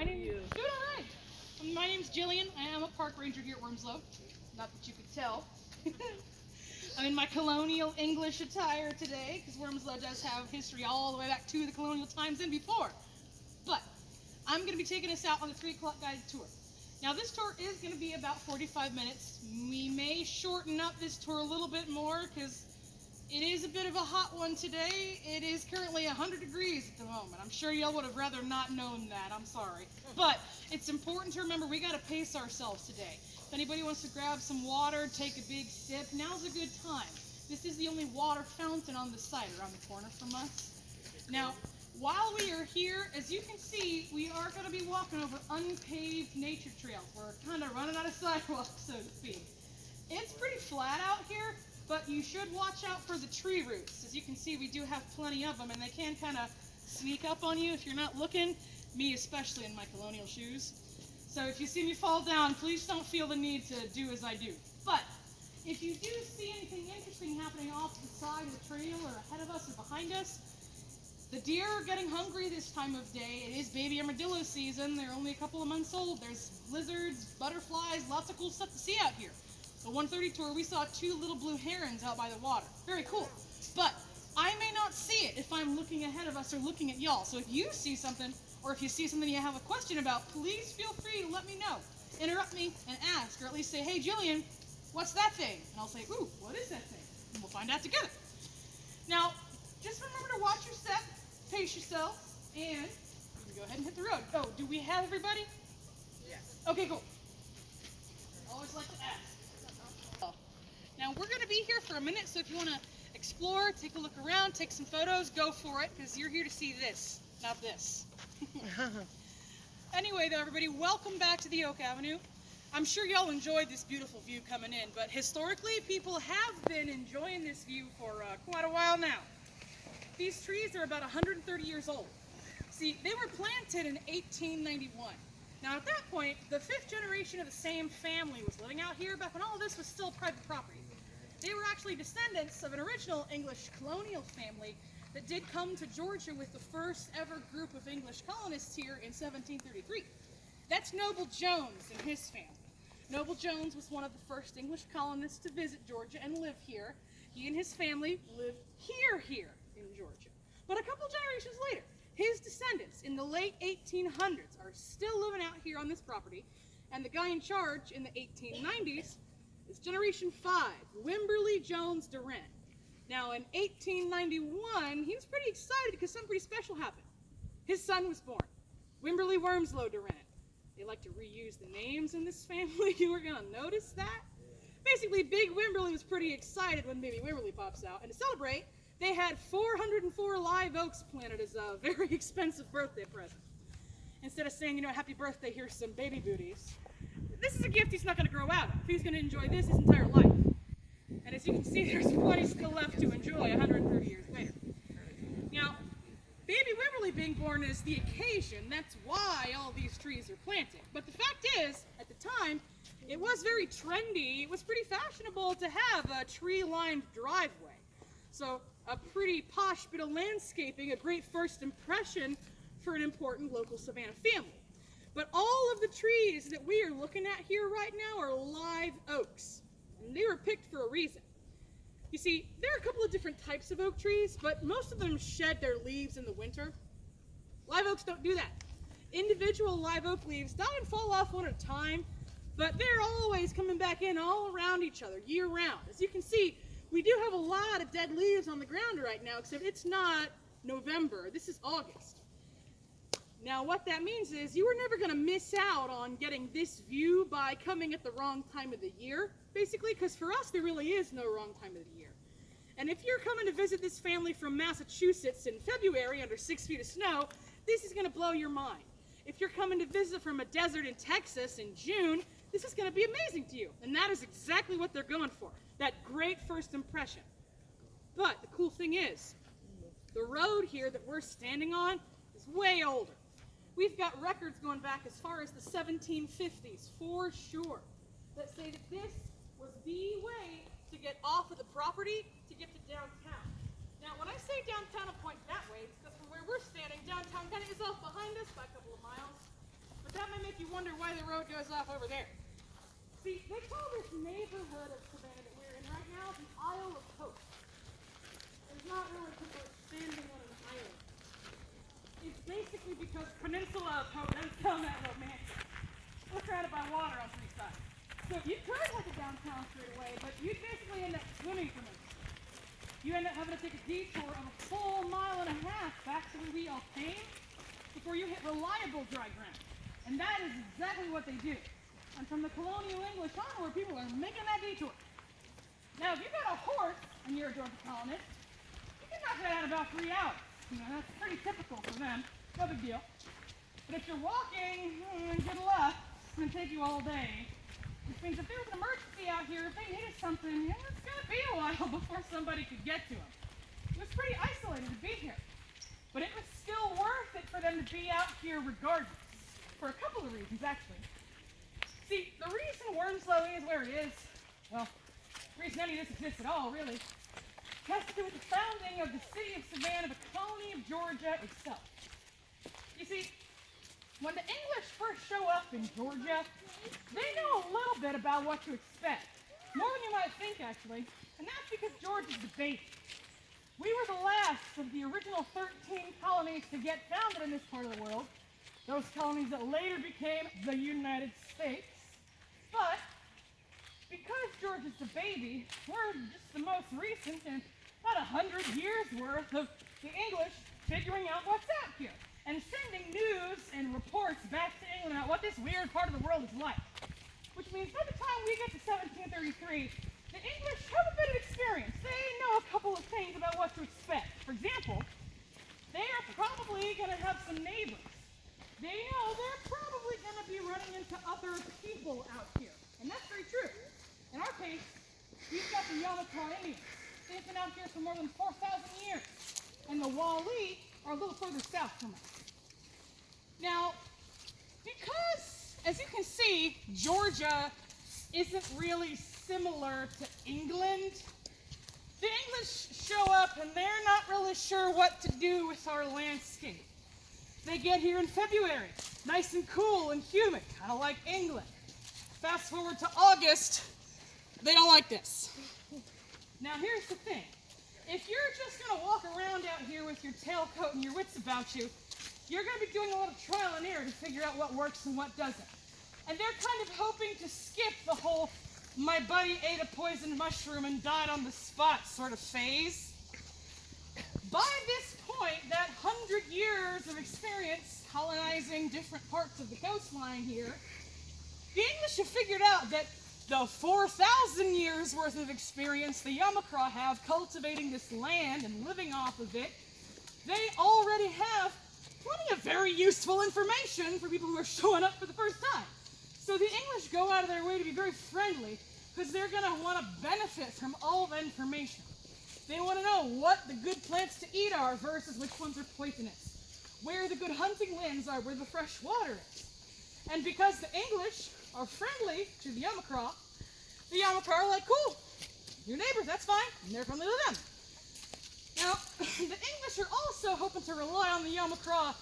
Good, all right. My name's Jillian. I am a park ranger here at Wormsloe. Not that you could tell. I'm in my colonial English attire today because Wormsloe does have history all the way back to the colonial times and before. But I'm going to be taking us out on the 3 o'clock guided tour. Now this tour is going to be about 45 minutes. We may shorten up this tour a little bit more because it is a bit of a hot one today. It is currently 100 degrees at the moment. I'm sure y'all would have rather not known that. I'm sorry. But it's important to remember we got to pace ourselves today. If anybody wants to grab some water, take a big sip, now's a good time. This is the only water fountain on the site around the corner from us. Now, while we are here, as you can see, we are going to be walking over unpaved nature trails. We're kind of running out of sidewalks, so to speak. It's pretty flat out here, but you should watch out for the tree roots. As you can see, we do have plenty of them, and they can kind of sneak up on you if you're not looking, me especially in my colonial shoes. So if you see me fall down, please don't feel the need to do as I do. But if you do see anything interesting happening off the side of the trail or ahead of us or behind us, the deer are getting hungry this time of day. It is baby armadillo season. They're only a couple of months old. There's lizards, butterflies, lots of cool stuff to see out here. The 130 tour, we saw 2 little blue herons out by the water. Very cool. But I may not see it if I'm looking ahead of us or looking at y'all. So if you see something, or if you see something you have a question about, please feel free to let me know. Interrupt me and ask, or at least say, hey, Jillian, what's that thing? And I'll say, ooh, what is that thing? And we'll find out together. Now, just remember to watch your step, pace yourself, and you can go ahead and hit the road. Oh, do we have everybody? Yes. Okay, cool. I always like to ask. Now, we're going to be here for a minute, so if you want to explore, take a look around, take some photos, go for it, because you're here to see this, not this. Anyway, though, everybody, welcome back to the Oak Avenue. I'm sure y'all enjoyed this beautiful view coming in, but historically, people have been enjoying this view for quite a while now. These trees are about 130 years old. See, they were planted in 1891. Now, at that point, the 5th generation of the same family was living out here back when all of this was still private property. They were actually descendants of an original English colonial family that did come to Georgia with the first ever group of English colonists here in 1733. That's Noble Jones and his family. Noble Jones was one of the first English colonists to visit Georgia and live here. He and his family lived here in Georgia. But a couple generations later, his descendants in the late 1800s are still living out here on this property, and the guy in charge in the 1890s is Generation 5, Wimberly Jones Durant. Now, in 1891, he was pretty excited because something pretty special happened. His son was born, Wimberly Wormsloe Durant. They like to reuse the names in this family. You were going to notice that. Basically, Big Wimberly was pretty excited when Baby Wimberly pops out, and to celebrate, they had 404 live oaks planted as a very expensive birthday present. Instead of saying, happy birthday, here's some baby booties. This is a gift he's not going to grow out of. He's going to enjoy this his entire life. And as you can see, there's plenty still left to enjoy 130 years later. Now, Baby Wimberly being born is the occasion. That's why all these trees are planted. But the fact is, at the time, it was very trendy. It was pretty fashionable to have a tree-lined driveway. So a pretty posh bit of landscaping, a great first impression for an important local Savannah family. But all of the trees that we are looking at here right now are live oaks, and they were picked for a reason. You see, there are a couple of different types of oak trees, but most of them shed their leaves in the winter. Live oaks don't do that. Individual live oak leaves die and fall off one at a time, but they're always coming back in all around each other year round. As you can see, we do have a lot of dead leaves on the ground right now, except it's not November. This is August. Now, what that means is you are never going to miss out on getting this view by coming at the wrong time of the year, basically, because for us, there really is no wrong time of the year. And if you're coming to visit this family from Massachusetts in February under 6 feet of snow, this is going to blow your mind. If you're coming to visit from a desert in Texas in June, this is going to be amazing to you. And that is exactly what they're going for, that great first impression. But the cool thing is, the road here that we're standing on is way older. We've got records going back as far as the 1750s, for sure, that say that this was the way to get off of the property to get to downtown. Now, when I say downtown, I point that way, it's because from where we're standing, downtown kind of is off behind us by a couple of miles. make you wonder why the road goes off over there. See, they call this neighborhood of Savannah that we're in right now the Isle of Hope. It's not really because we're standing on an island. It's basically because Peninsula of Hope, don't sound that romantic. We're surrounded by water on three sides. So you could head to downtown straight away, but you'd basically end up swimming from it. You end up having to take a detour of a full mile and a half back to where we all came before you hit reliable dry ground. And that is exactly what they do. And from the colonial English onward, people are making that detour. Now, if you've got a horse and you're a Georgia colonist, you can knock that out in about 3 hours. You know, that's pretty typical for them. No big deal. But if you're walking, good luck. It's going to take you all day. Which means if there's an emergency out here, if they needed something, it's going to be a while before somebody could get to them. It was pretty isolated to be here. But it was still worth it for them to be out here regardless. For a couple of reasons, actually. See, the reason Wormsloe is where it is, well, the reason any of this exists at all, really, has to do with the founding of the city of Savannah, the colony of Georgia itself. You see, when the English first show up in Georgia, they know a little bit about what to expect. More than you might think, actually. And that's because Georgia's the baby. We were the last of the original 13 colonies to get founded in this part of the world. Those colonies that later became the United States. But because Georgia's the baby, we're just the most recent in about 100 years worth of the English figuring out what's out here and sending news and reports back to England about what this weird part of the world is like. Which means by the time we get to 1733, the English have a bit of experience. They know a couple of things about what to expect. For example, they are probably going to have some neighbors. They know they're probably going to be running into other people out here. And that's very true. In our case, we've got the Yamaka Indians. They've been out here for more than 4,000 years. And the Wali are a little further south from us. Now, because, as you can see, Georgia isn't really similar to England, the English show up and they're not really sure what to do with our landscape. They get here in February, nice and cool and humid, kind of like England. Fast forward to August, they don't like this. Now here's the thing. If you're just going to walk around out here with your tailcoat and your wits about you, you're going to be doing a lot of trial and error to figure out what works and what doesn't. And they're kind of hoping to skip the whole my buddy ate a poisoned mushroom and died on the spot sort of phase. By this point, that 100 years of experience colonizing different parts of the coastline here, the English have figured out that the 4,000 years worth of experience the Yamaka have cultivating this land and living off of it, they already have plenty of very useful information for people who are showing up for the first time. So the English go out of their way to be very friendly because they're going to want to benefit from all the information. They want to know what the good plants to eat are versus which ones are poisonous, where the good hunting lands are, where the fresh water is. And because the English are friendly to the Yamaka are like, cool, your neighbors, that's fine, and they're friendly to them. Now, the English are also hoping to rely on the Yamaka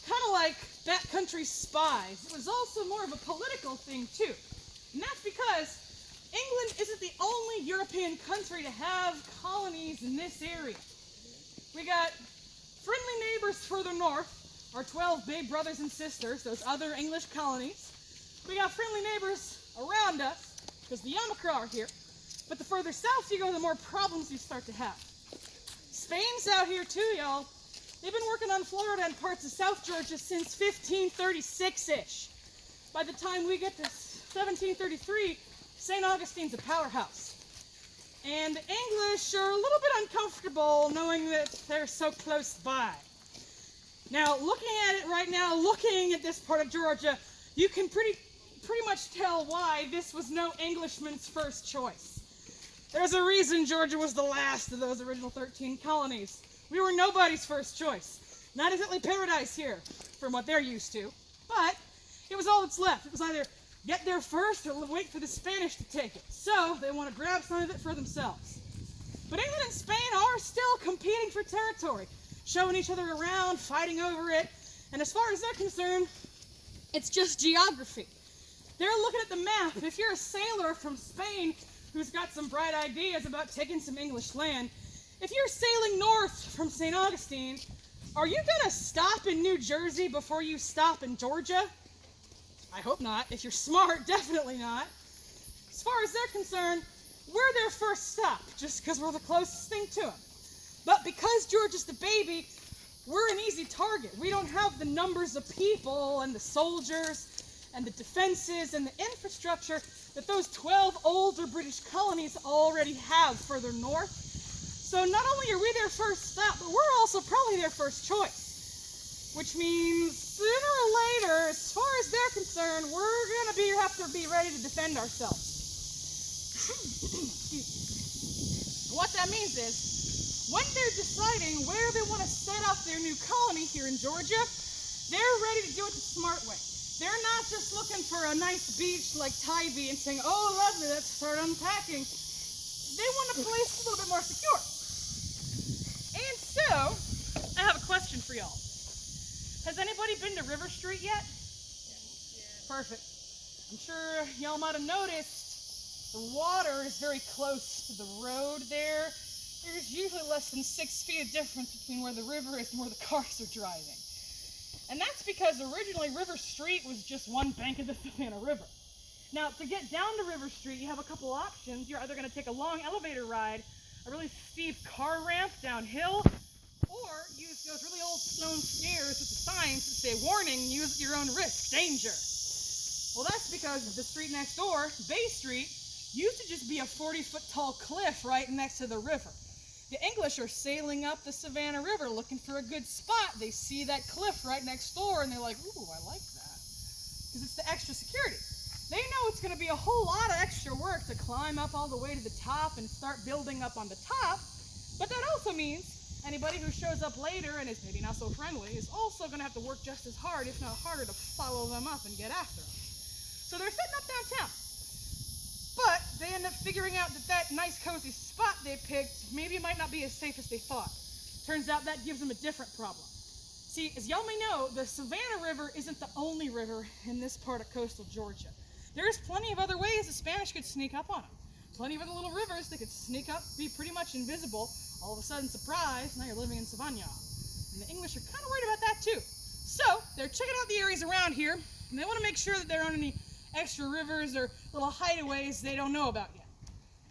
kind of like backcountry spies. It was also more of a political thing, too. And that's because England isn't the only European country to have colonies in this area. We got friendly neighbors further north, our 12 big brothers and sisters, those other English colonies. We got friendly neighbors around us, because the Yamaka are here. But the further south you go, the more problems you start to have. Spain's out here too, y'all. They've been working on Florida and parts of South Georgia since 1536-ish. By the time we get to 1733, St. Augustine's a powerhouse. And the English are a little bit uncomfortable knowing that they're so close by. Now, looking at it right now, looking at this part of Georgia, you can pretty much tell why this was no Englishman's first choice. There's a reason Georgia was the last of those original 13 colonies. We were nobody's first choice. Not exactly paradise here, from what they're used to. But it was all that's left. It was either get there first or wait for the Spanish to take it. So they want to grab some of it for themselves. But England and Spain are still competing for territory, showing each other around, fighting over it. And as far as they're concerned, It's just geography. They're looking at the map. If you're a sailor from Spain who's got some bright ideas about taking some English land, if you're sailing north from St. Augustine, are you gonna stop in New Jersey before you stop in Georgia? I hope not. If you're smart, definitely not. As far as they're concerned, we're their first stop, just because we're the closest thing to them. But because Georgia's the baby, we're an easy target. We don't have the numbers of people and the soldiers and the defenses and the infrastructure that those 12 older British colonies already have further north. So not only are we their first stop, but we're also probably their first choice. Which means sooner or later, as far as they're concerned, we're going to have to be ready to defend ourselves. What that means is, when they're deciding where they want to set up their new colony here in Georgia, they're ready to do it the smart way. They're not just looking for a nice beach like Tybee and saying, oh, lovely, let's start unpacking. They want a place a little bit more secure. And so, I have a question for y'all. Has anybody been to River Street yet? Yeah. Perfect. I'm sure y'all might have noticed the water is very close to the road there. There's usually less than 6 feet of difference between where the river is and where the cars are driving. And that's because originally River Street was just one bank of the Savannah River. Now, to get down to River Street, you have a couple options. You're either going to take a long elevator ride, a really steep car ramp downhill, or use those really old stone stairs with the signs that say, warning, use at your own risk, danger. Well, that's because the street next door, Bay Street, used to just be a 40-foot tall cliff right next to the river. The English are sailing up the Savannah River looking for a good spot. They see that cliff right next door and they're like, ooh, I like that. Because it's the extra security. They know it's going to be a whole lot of extra work to climb up all the way to the top and start building up on the top. But that also means anybody who shows up later and is maybe not so friendly is also going to have to work just as hard, if not harder, to follow them up and get after them. So they're setting up downtown. But they end up figuring out that that nice cozy spot they picked maybe might not be as safe as they thought. Turns out that gives them a different problem. See, as y'all may know, the Savannah River isn't the only river in this part of coastal Georgia. There's plenty of other ways the Spanish could sneak up on them. Plenty of other little rivers that could sneak up, be pretty much invisible, all of a sudden, surprise, now you're living in Savannah. And the English are kind of worried about that too. So, they're checking out the areas around here, and they want to make sure that there aren't any extra rivers or little hideaways they don't know about yet.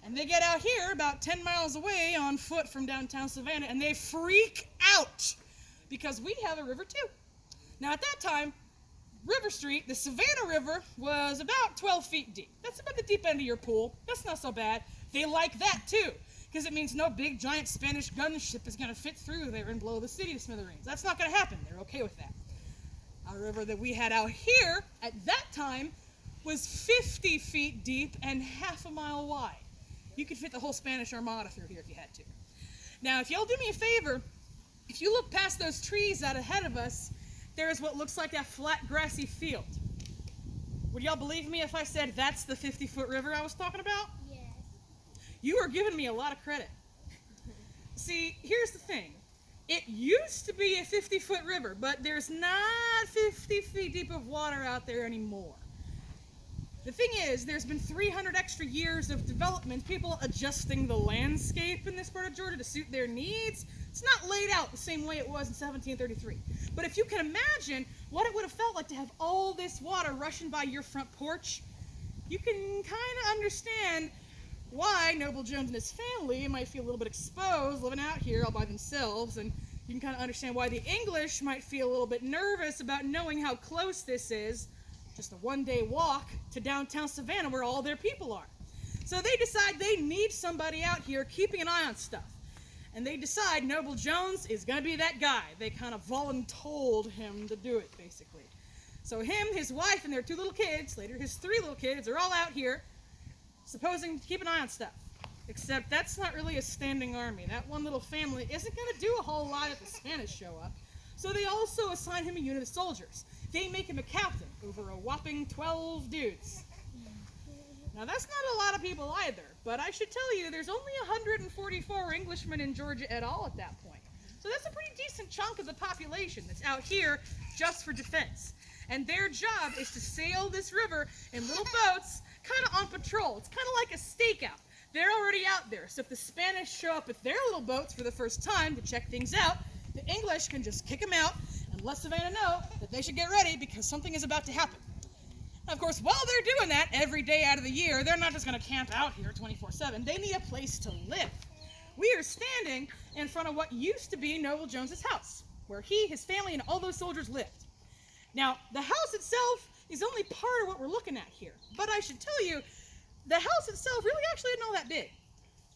And they get out here about 10 miles away on foot from downtown Savannah, and they freak out because we have a river too. Now at that time, River Street, the Savannah River, was about 12 feet deep. That's about the deep end of your pool. That's not so bad. They like that too, because it means no big giant Spanish gunship is going to fit through there and blow the city to smithereens. That's not going to happen. They're okay with that. Our river that we had out here at that time was 50 feet deep and half a mile wide. You could fit the whole Spanish Armada through here if you had to. Now, if y'all do me a favor, if you look past those trees out ahead of us, there's what looks like that flat grassy field. Would y'all believe me if I said that's the 50-foot river I was talking about? Yes. You are giving me a lot of credit. See, here's the thing. It used to be a 50-foot river, but there's not 50 feet deep of water out there anymore. The thing is, there's been 300 extra years of development, people adjusting the landscape in this part of Georgia to suit their needs. It's not laid out the same way it was in 1733. But if you can imagine what it would have felt like to have all this water rushing by your front porch, you can kind of understand why Noble Jones and his family might feel a little bit exposed living out here all by themselves, and you can kind of understand why the English might feel a little bit nervous about knowing how close this is, just a one-day walk to downtown Savannah where all their people are. So they decide they need somebody out here keeping an eye on stuff. And they decide Noble Jones is going to be that guy. They kind of voluntold him to do it, basically. So him, his wife, and their 2 little kids, later his 3 little kids, are all out here supposing to keep an eye on stuff. Except that's not really a standing army. That one little family isn't going to do a whole lot if the Spanish show up. So they also assign him a unit of soldiers. They make him a captain over a whopping 12 dudes. Now that's not a lot of people either, but I should tell you there's only 144 Englishmen in Georgia at all at that point. So that's a pretty decent chunk of the population that's out here just for defense. And their job is to sail this river in little boats, kind of on patrol. It's kind of like a stakeout. They're already out there, so if the Spanish show up with their little boats for the first time to check things out, the English can just kick them out and let Savannah know that they should get ready because something is about to happen. Of course, while they're doing that every day out of the year, they're not just going to camp out here 24/7. They need a place to live. We are standing in front of what used to be Noble Jones's house, where he, his family, and all those soldiers lived. Now, the house itself is only part of what we're looking at here. But I should tell you, the house itself really actually isn't all that big.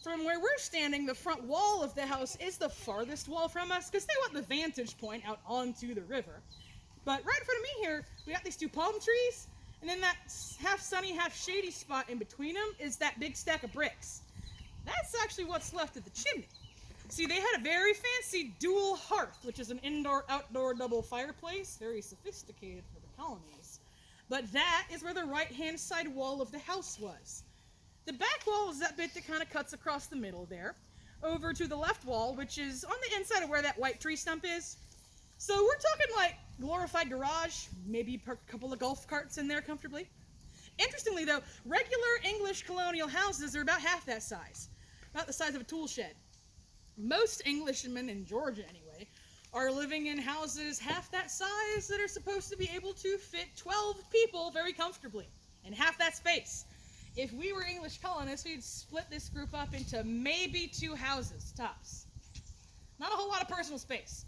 From where we're standing, the front wall of the house is the farthest wall from us because they want the vantage point out onto the river. But right in front of me here, we got these two palm trees, and then that half sunny, half shady spot in between them is that big stack of bricks. That's actually what's left of the chimney. See, they had a very fancy dual hearth, which is an indoor-outdoor double fireplace, very sophisticated for the colonies. But that is where the right-hand side wall of the house was. The back wall is that bit that kind of cuts across the middle there, over to the left wall, which is on the inside of where that white tree stump is. So we're talking like glorified garage, maybe a couple of golf carts in there comfortably. Interestingly though, regular English colonial houses are about half that size, about the size of a tool shed. Most Englishmen, in Georgia anyway, are living in houses half that size that are supposed to be able to fit 12 people very comfortably in half that space. If we were English colonists, we'd split this group up into maybe 2 houses, tops. Not a whole lot of personal space.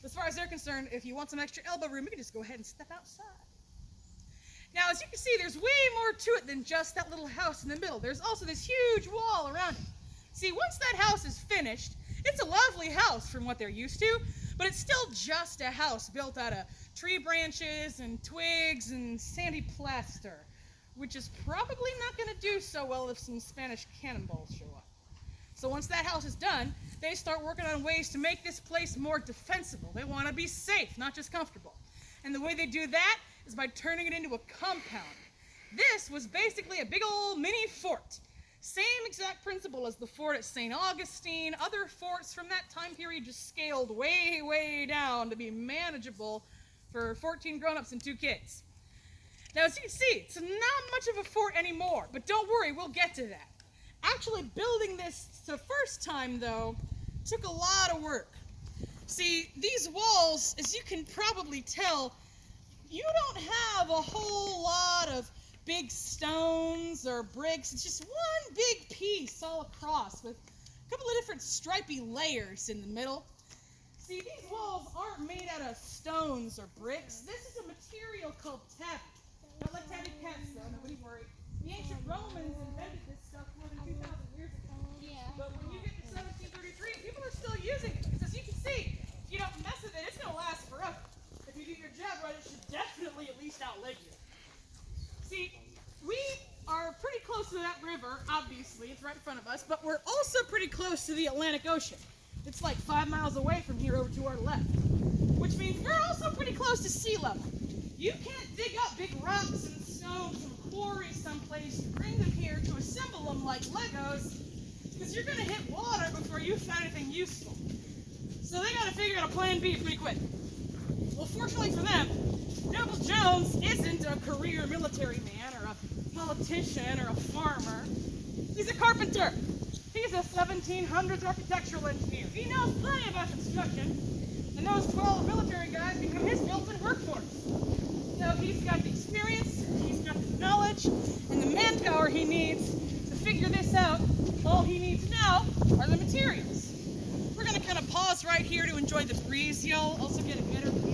As far as they're concerned, if you want some extra elbow room, you can just go ahead and step outside. Now, as you can see, there's way more to it than just that little house in the middle. There's also this huge wall around it. See, once that house is finished, it's a lovely house from what they're used to, but it's still just a house built out of tree branches and twigs and sandy plaster, which is probably not going to do so well if some Spanish cannonballs show up. So once that house is done, they start working on ways to make this place more defensible. They want to be safe, not just comfortable. And the way they do that is by turning it into a compound. This was basically a big old mini fort. Same exact principle as the fort at St. Augustine. Other forts from that time period just scaled way, way down to be manageable for 14 grown-ups and 2 kids. Now, as you can see, it's not much of a fort anymore, but don't worry, we'll get to that. Actually, building this the first time, though, took a lot of work. See, these walls, as you can probably tell, you don't have a whole lot of big stones or bricks. It's just one big piece all across with a couple of different stripy layers in the middle. See, these walls aren't made out of stones or bricks. This is a material called tabby. Not like tabby cats, though, nobody worry. The ancient Romans invented this stuff more than 2,000 years ago. Yeah. But when you get to 1733, people are still using it. Because as you can see, if you don't mess with it, it's going to last forever. If you do your job right, it should definitely at least outlive you. See, we are pretty close to that river, obviously. It's right in front of us. But we're also pretty close to the Atlantic Ocean. It's like 5 miles away from here over to our left. Which means we're also pretty close to sea level. You can't dig up big rocks and stones from quarries someplace and bring them here to assemble them like Legos, because you're going to hit water before you find anything useful. So they got to figure out a plan B pretty quick. Well, fortunately for them, Noble Jones isn't a career military man or a politician or a farmer. He's a carpenter. He's a 1700s architectural engineer. He knows plenty about construction, and those 12 military guys become his built-in workforce. So he's got the experience, he's got the knowledge, and the manpower he needs to figure this out. All he needs now are the materials. We're going to kind of pause right here to enjoy the breeze, y'all. Also get a better view